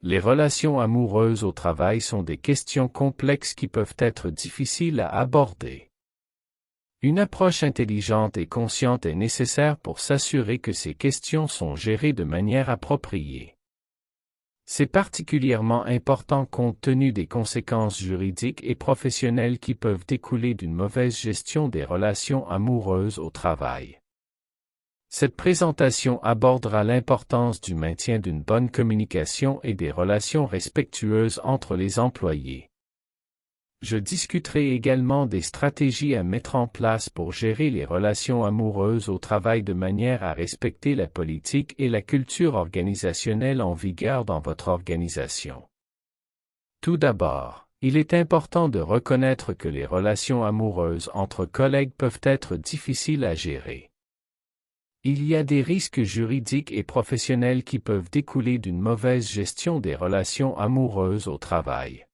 Les relations amoureuses au travail sont des questions complexes qui peuvent être difficiles à aborder. Une approche intelligente et consciente est nécessaire pour s'assurer que ces questions sont gérées de manière appropriée. C'est particulièrement important compte tenu des conséquences juridiques et professionnelles qui peuvent découler d'une mauvaise gestion des relations amoureuses au travail. Cette présentation abordera l'importance du maintien d'une bonne communication et des relations respectueuses entre les employés. Je discuterai également des stratégies à mettre en place pour gérer les relations amoureuses au travail de manière à respecter la politique et la culture organisationnelle en vigueur dans votre organisation. Tout d'abord, il est important de reconnaître que les relations amoureuses entre collègues peuvent être difficiles à gérer. Il y a des risques juridiques et professionnels qui peuvent découler d'une mauvaise gestion des relations amoureuses au travail.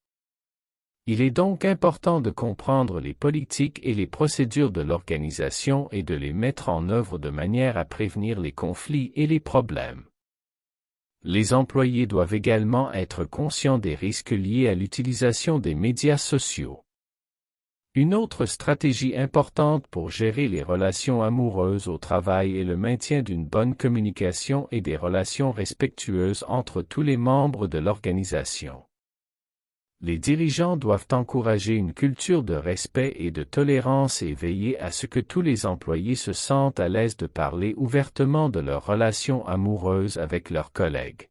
Il est donc important de comprendre les politiques et les procédures de l'organisation et de les mettre en œuvre de manière à prévenir les conflits et les problèmes. Les employés doivent également être conscients des risques liés à l'utilisation des médias sociaux. Une autre stratégie importante pour gérer les relations amoureuses au travail est le maintien d'une bonne communication et des relations respectueuses entre tous les membres de l'organisation. Les dirigeants doivent encourager une culture de respect et de tolérance et veiller à ce que tous les employés se sentent à l'aise de parler ouvertement de leurs relations amoureuses avec leurs collègues.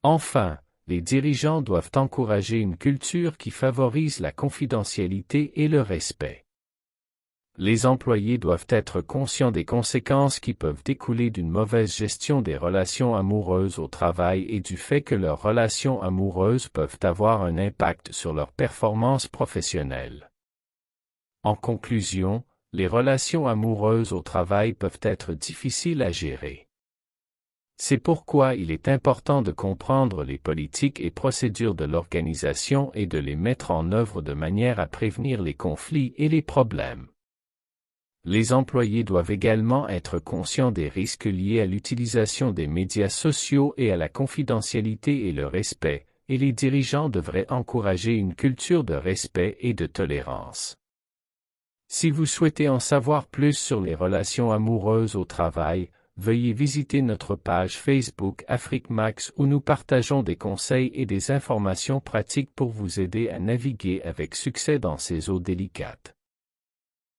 Enfin, les dirigeants doivent encourager une culture qui favorise la confidentialité et le respect. Les employés doivent être conscients des conséquences qui peuvent découler d'une mauvaise gestion des relations amoureuses au travail et du fait que leurs relations amoureuses peuvent avoir un impact sur leur performance professionnelle. En conclusion, les relations amoureuses au travail peuvent être difficiles à gérer. C'est pourquoi il est important de comprendre les politiques et procédures de l'organisation et de les mettre en œuvre de manière à prévenir les conflits et les problèmes. Les employés doivent également être conscients des risques liés à l'utilisation des médias sociaux et à la confidentialité et le respect, et les dirigeants devraient encourager une culture de respect et de tolérance. Si vous souhaitez en savoir plus sur les relations amoureuses au travail, veuillez visiter notre page Facebook Afrique Max où nous partageons des conseils et des informations pratiques pour vous aider à naviguer avec succès dans ces eaux délicates.